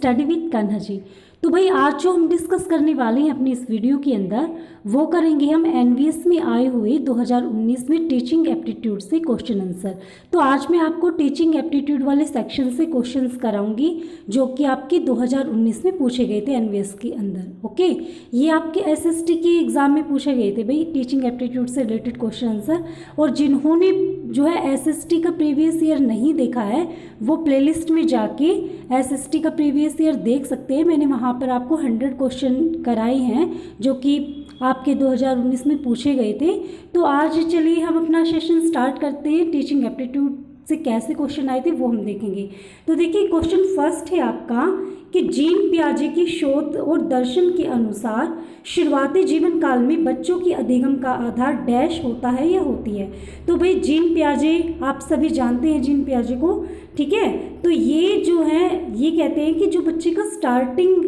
Study with Kanha ji. तो भाई आज जो हम डिस्कस करने वाले हैं अपनी इस वीडियो के अंदर वो करेंगे हम एनवीएस में आए हुए 2019 में टीचिंग एप्टीट्यूड से क्वेश्चन आंसर। तो आज मैं आपको टीचिंग एप्टीट्यूड वाले सेक्शन से क्वेश्चंस कराऊंगी जो कि आपके 2019 में पूछे गए थे एनवीएस के अंदर। ओके, ये आपके एसएसटी के एग्जाम में पूछे गए थे भाई टीचिंग एप्टीट्यूड से रिलेटेड क्वेश्चन आंसर। और जिन्होंने जो है एसएसटी का प्रीवियस ईयर नहीं देखा है वो प्लेलिस्ट में जाके एसएसटी का प्रीवियस ईयर देख सकते हैं। मैंने वहाँ पर आपको 100 क्वेश्चन कराए हैं जो कि आपके 2019 में पूछे गए थे। तो आज चलिए हम अपना सेशन स्टार्ट करते हैं। टीचिंग एप्टीट्यूड से कैसे क्वेश्चन आए थे वो हम देखेंगे। तो देखिए क्वेश्चन फर्स्ट है आपका कि जीन पियाजे की शोध और दर्शन के अनुसार शुरुआती जीवन काल में बच्चों की अधिगम का आधार डैश होता है या होती है। तो भाई जीन पियाजे आप सभी जानते हैं जीन पियाजे को, ठीक है। तो ये जो है ये कहते हैं कि जो बच्चे का स्टार्टिंग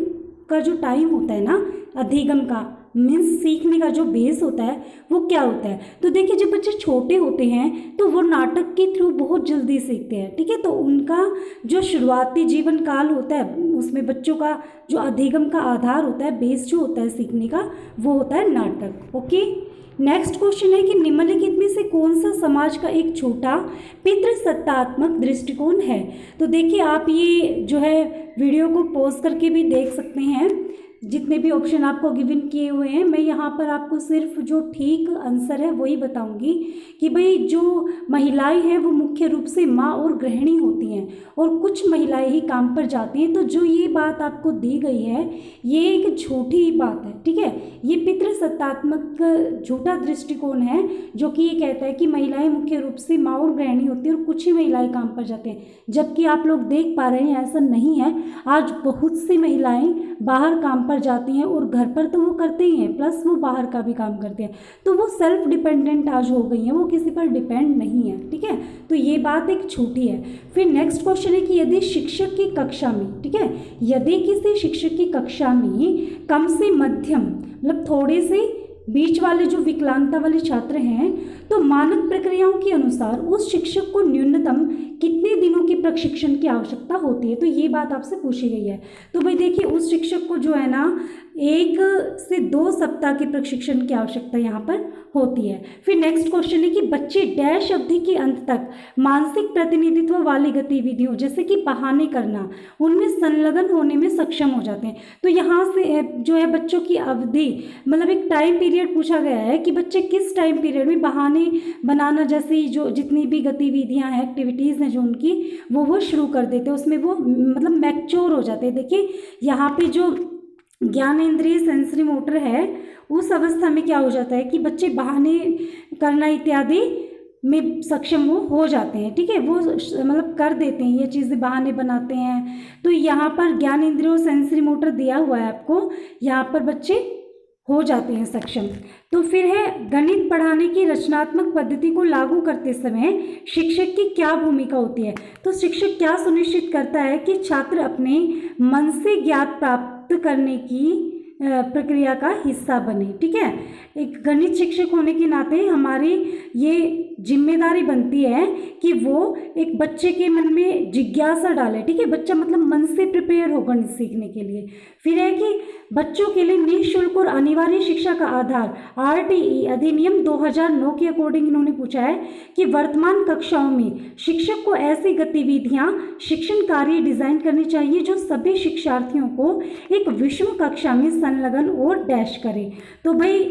का जो टाइम होता है ना अधिगम का मीन्स सीखने का जो बेस होता है वो क्या होता है। तो देखिए जब बच्चे छोटे होते हैं तो वो नाटक के थ्रू बहुत जल्दी सीखते हैं, ठीक है। तो उनका जो शुरुआती जीवन काल होता है उसमें बच्चों का जो अधिगम का आधार होता है बेस जो होता है सीखने का वो होता है नाटक। ओके, नेक्स्ट क्वेश्चन है कि निम्नलिखित में से कौन सा समाज का एक छोटा पितृसत्तात्मक दृष्टिकोण है। तो देखिए आप ये जो है वीडियो को पॉज करके भी देख सकते हैं। जितने भी ऑप्शन आपको गिवन किए हुए हैं मैं यहाँ पर आपको सिर्फ जो ठीक आंसर है वही बताऊंगी कि भाई जो महिलाएं हैं वो मुख्य रूप से माँ और गृहिणी होती हैं और कुछ महिलाएं ही काम पर जाती हैं। तो जो ये बात आपको दी गई है ये एक झूठी बात है, ठीक है। ये पितृसत्तात्मक झूठा दृष्टिकोण है जो कि ये कहता है कि महिलाएं मुख्य रूप से माँ और गृहिणी होती है और कुछ ही महिलाएं काम पर जाते हैं, जबकि आप लोग देख पा रहे हैं ऐसा नहीं है। आज बहुत सी महिलाएं बाहर काम पर जाती हैं और घर पर तो वो करते ही हैं प्लस वो बाहर का भी काम करते हैं। तो वो सेल्फ डिपेंडेंट आज हो गई हैं, वो किसी पर डिपेंड नहीं है, ठीक है। तो ये बात एक झूठी है। फिर नेक्स्ट क्वेश्चन है कि यदि शिक्षक की कक्षा में, ठीक है, यदि किसी शिक्षक की कक्षा में कम से मध्यम मतलब थोड़े से बीच वाले जो विकलांगता वाले छात्र हैं तो मानक प्रक्रियाओं के अनुसार उस शिक्षक को न्यूनतम कितने दिनों की प्रशिक्षण की आवश्यकता होती है। तो ये बात आपसे पूछी गई है। तो भाई देखिए उस शिक्षक को जो है ना 1 से 2 सप्ताह के प्रशिक्षण की आवश्यकता यहाँ पर होती है। फिर नेक्स्ट क्वेश्चन है कि बच्चे डैश अवधि के अंत तक मानसिक प्रतिनिधित्व वाली गतिविधियों जैसे कि बहाने करना उनमें संलग्न होने में सक्षम हो जाते हैं। तो यहाँ से जो है बच्चों की अवधि मतलब एक टाइम पीरियड पूछा गया है कि बच्चे किस टाइम पीरियड में बहाने बनाना जैसी जो जितनी भी गतिविधियाँ हैं एक्टिविटीज़ हैं जो उनकी वो शुरू कर देते हैं, उसमें वो मतलब मैच्योर हो जाते हैं। देखिए यहाँ पे जो ज्ञानेंद्रिय सेंसरी मोटर है उस अवस्था में क्या हो जाता है कि बच्चे बहाने करना इत्यादि में सक्षम वो हो जाते हैं, ठीक है। वो मतलब कर देते हैं ये चीज़ें, बहाने बनाते हैं। तो यहाँ पर ज्ञानेंद्रिय सेंसरी मोटर दिया हुआ है आपको, यहाँ पर बच्चे हो जाते हैं सक्षम। तो फिर है गणित पढ़ाने की रचनात्मक पद्धति को लागू करते समय शिक्षक की क्या भूमिका होती है। तो शिक्षक क्या सुनिश्चित करता है कि छात्र अपने मन से ज्ञात प्राप्त करने की प्रक्रिया का हिस्सा बने, ठीक है। एक गणित शिक्षक होने के नाते हमारी ये जिम्मेदारी बनती है कि वो एक बच्चे के मन में जिज्ञासा डाले, ठीक है। बच्चा मतलब मन से प्रिपेयर हो गणित सीखने के लिए। फिर है कि बच्चों के लिए निःशुल्क और अनिवार्य शिक्षा का आधार आरटीई अधिनियम 2009 के अकॉर्डिंग इन्होंने पूछा है कि वर्तमान कक्षाओं में शिक्षक को ऐसी गतिविधियां शिक्षण कार्य डिजाइन करनी चाहिए जो सभी शिक्षार्थियों को एक विषम कक्षा में संलग्न और डैश करे। तो भाई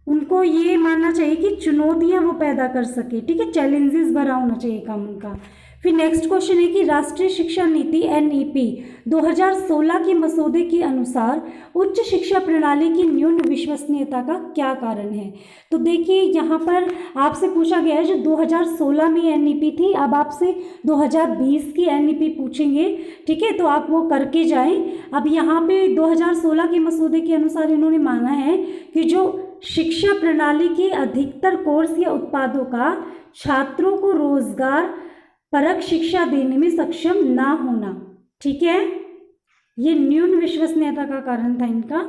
उनको ये मानना चाहिए कि चुनौतियां वो पैदा कर सके, ठीक है, चैलेंजेस भरा होना चाहिए काम उनका। फिर नेक्स्ट क्वेश्चन है कि राष्ट्रीय शिक्षा नीति एनईपी 2016 के मसौदे के अनुसार उच्च शिक्षा प्रणाली की न्यून विश्वसनीयता का क्या कारण है। तो देखिए यहाँ पर आपसे पूछा गया है जो 2016 में एनईपी थी, अब आपसे 2020 की एनईपी पूछेंगे, ठीक है। तो आप वो करके जाएं। अब यहाँ पे 2016 के मसौदे के अनुसार इन्होंने माना है कि जो शिक्षा प्रणाली के अधिकतर कोर्स या उत्पादों का छात्रों को रोजगार परक शिक्षा देने में सक्षम ना होना, ठीक है, ये न्यून विश्वसनीयता का कारण था इनका।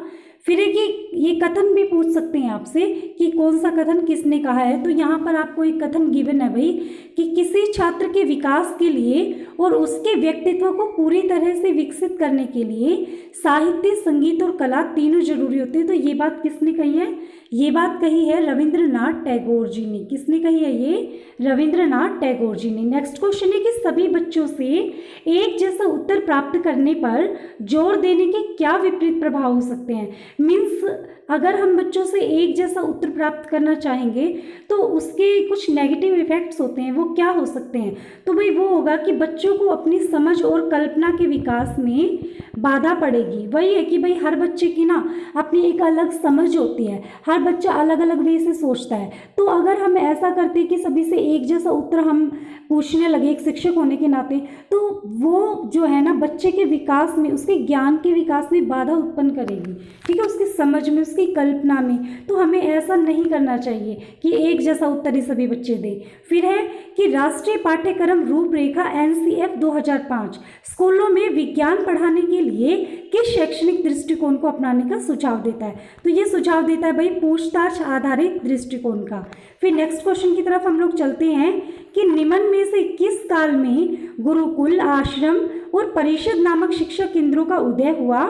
फिर है कि ये कथन भी पूछ सकते हैं आपसे कि कौन सा कथन किसने कहा है। तो यहाँ पर आपको एक कथन गिवन है भाई कि किसी छात्र के विकास के लिए और उसके व्यक्तित्व को पूरी तरह से विकसित करने के लिए साहित्य, संगीत और कला तीनों जरूरी होते हैं। तो ये बात किसने कही है? ये बात कही है रविंद्रनाथ टैगोर जी ने। किसने कही है? ये रविंद्रनाथ टैगोर जी ने। नेक्स्ट क्वेश्चन है कि सभी बच्चों से एक जैसा उत्तर प्राप्त करने पर जोर देने के क्या विपरीत प्रभाव हो सकते हैं। मीन्स अगर हम बच्चों से एक जैसा उत्तर प्राप्त करना चाहेंगे तो उसके कुछ नेगेटिव इफेक्ट्स होते हैं, वो क्या हो सकते हैं? तो भाई वो होगा कि बच्चों को अपनी समझ और कल्पना के विकास में बाधा पड़ेगी। वही है कि भाई हर बच्चे की ना अपनी एक अलग समझ होती है, हर बच्चा अलग अलग वे से सोचता है। तो अगर हम ऐसा करते कि सभी से एक जैसा उत्तर हम पूछने लगे एक शिक्षक होने के नाते, तो वो जो है ना बच्चे के विकास में, उसके ज्ञान के विकास में बाधा उत्पन्न करेगी, ठीक है, उसकी समझ में, उसकी कल्पना में। तो हमें ऐसा नहीं करना चाहिए कि एक जैसा उत्तर ही सभी बच्चे दें। फिर है कि राष्ट्रीय पाठ्यक्रम रूपरेखा NCF 2005 स्कूलों में विज्ञान पढ़ाने के लिए किस शैक्षणिक दृष्टिकोण को अपनाने का सुझाव देता है? तो ये सुझाव देता है भाई पूछताछ आधारित दृष्टिकोण का। फिर नेक्स्ट क्वेश्चन की तरफ हम लोग चलते हैं कि निम्न में से किस काल में गुरुकुल, आश्रम और परिषद नामक शिक्षा केंद्रों का उदय हुआ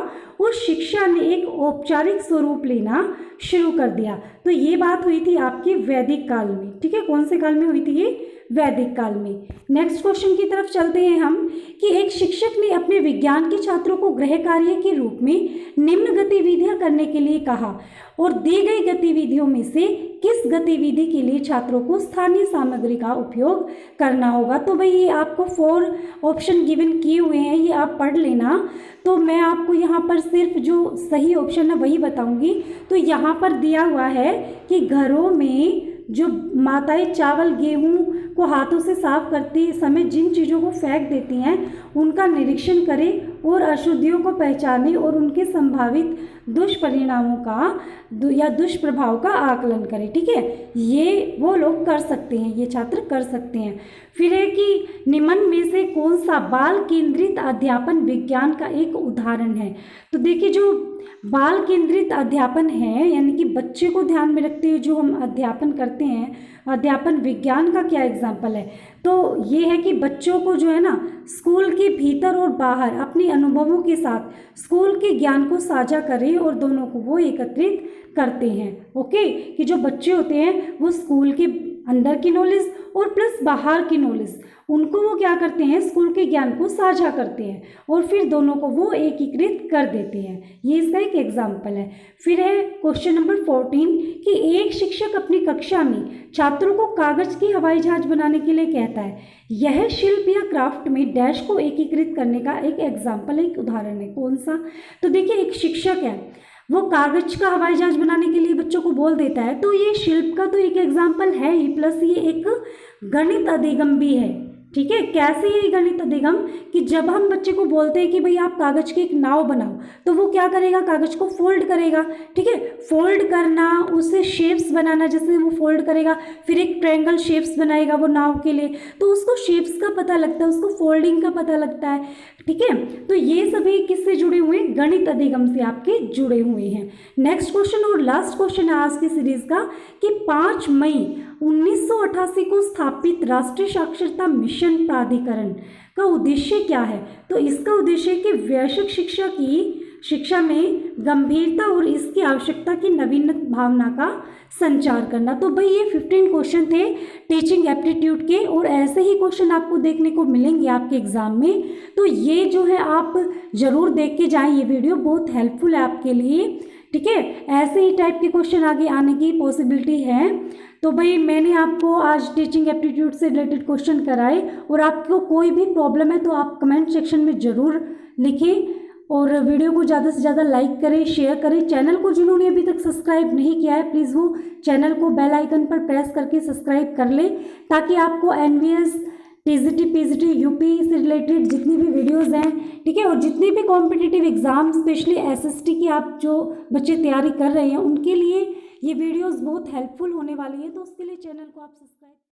और शिक्षा ने एक औपचारिक स्वरूप लेना शुरू कर दिया? तो ये बात हुई थी आपकी वैदिक काल में, ठीक है। कौन से काल में हुई थी ये? वैदिक काल में। नेक्स्ट क्वेश्चन की तरफ चलते हैं हम कि एक शिक्षक ने अपने विज्ञान के छात्रों को गृह कार्य के रूप में निम्न गतिविधियां करने के लिए कहा और दी गई गतिविधियों में से किस गतिविधि के लिए छात्रों को स्थानीय सामग्री का उपयोग करना होगा? तो भाई ये आपको 4 ऑप्शन गिवन किए हुए हैं, ये आप पढ़ लेना। तो मैं आपको यहाँ पर सिर्फ जो सही ऑप्शन है वही बताऊंगी। तो यहाँ पर दिया हुआ है कि घरों में जो माताएं चावल, गेहूं को हाथों से साफ करते समय जिन चीज़ों को फेंक देती हैं उनका निरीक्षण करें और अशुद्धियों को पहचानें और उनके संभावित दुष्परिणामों का या दुष्प्रभाव का आकलन करें, ठीक है। ये वो लोग कर सकते हैं, ये छात्र कर सकते हैं। फिर है कि निम्न में से कौन सा बाल केंद्रित अध्यापन विज्ञान का एक उदाहरण है? तो देखिए जो बाल केंद्रित अध्यापन है यानी कि बच्चे को ध्यान में रखते हुए जो हम अध्यापन करते हैं, अध्यापन विज्ञान का क्या एग्जाम्पल है? तो ये है कि बच्चों को जो है ना स्कूल के भीतर और बाहर अपने अनुभवों के साथ स्कूल के ज्ञान को साझा करें और दोनों को वो एकत्रित करते हैं। ओके, कि जो बच्चे होते हैं वो स्कूल के अंदर की नॉलेज और प्लस बाहर की नॉलेज, उनको वो क्या करते हैं, स्कूल के ज्ञान को साझा करते हैं और फिर दोनों को वो एकीकृत कर देते हैं। ये इसका एक एग्जाम्पल है। फिर है क्वेश्चन नंबर 14 कि एक शिक्षक अपनी कक्षा में छात्रों को कागज की हवाई जहाज बनाने के लिए कहता है, यह शिल्प या क्राफ्ट में डैश को एकीकृत करने का एक एग्जाम्पल, एक उदाहरण है। कौन सा? तो देखिए एक शिक्षक है, वो कागज का हवाई जहाज बनाने के लिए बच्चों को बोल देता है, तो ये शिल्प का तो एक एग्जाम्पल है ही, प्लस ये एक गणित अधिगम भी है, ठीक है। कैसे ये गणित अधिगम कि जब हम बच्चे को बोलते हैं कि भाई आप कागज की एक नाव बनाओ, तो वो क्या करेगा, कागज को फोल्ड करेगा, ठीक है। फोल्ड करना, उससे शेप्स बनाना, जैसे वो फोल्ड करेगा फिर एक ट्रायंगल शेप्स बनाएगा वो नाव के लिए, तो उसको शेप्स का पता लगता है, उसको फोल्डिंग का पता लगता है, ठीक है। तो ये सभी किससे जुड़े हुए हैं? गणित अधिगम से आपके जुड़े हुए हैं। नेक्स्ट क्वेश्चन और लास्ट क्वेश्चन है आज की सीरीज का कि 5 मई 1988 को स्थापित राष्ट्रीय साक्षरता मिशन प्राधिकरण का उद्देश्य क्या है? तो इसका उद्देश्य है कि वैश्विक शिक्षा में गंभीरता और इसकी आवश्यकता की नवीन भावना का संचार करना। तो भाई ये 15 क्वेश्चन थे टीचिंग एप्टीट्यूड के और ऐसे ही क्वेश्चन आपको देखने को मिलेंगे आपके एग्जाम में। तो ये जो है आप ज़रूर देख के जाएं, ये वीडियो बहुत हेल्पफुल है आपके लिए, ठीक है। ऐसे ही टाइप के क्वेश्चन आगे आने की पॉसिबिलिटी है। तो भाई मैंने आपको आज टीचिंग एप्टीट्यूड से रिलेटेड क्वेश्चन कराए और आपको कोई भी प्रॉब्लम है तो आप कमेंट सेक्शन में ज़रूर लिखें और वीडियो को ज़्यादा से ज़्यादा लाइक करें, शेयर करें। चैनल को जिन्होंने अभी तक सब्सक्राइब नहीं किया है प्लीज़ वो चैनल को बेल आइकन पर प्रेस करके सब्सक्राइब कर लें ताकि आपको NVS, TGT, PGT, UP से रिलेटेड जितनी भी वीडियोस हैं, ठीक है, और जितने भी कॉम्पिटिटिव एग्जाम स्पेशली SST की आप जो बच्चे तैयारी कर रहे हैं उनके लिए ये वीडियोस बहुत हेल्पफुल होने वाली है। तो उसके लिए चैनल को आप सब्सक्राइब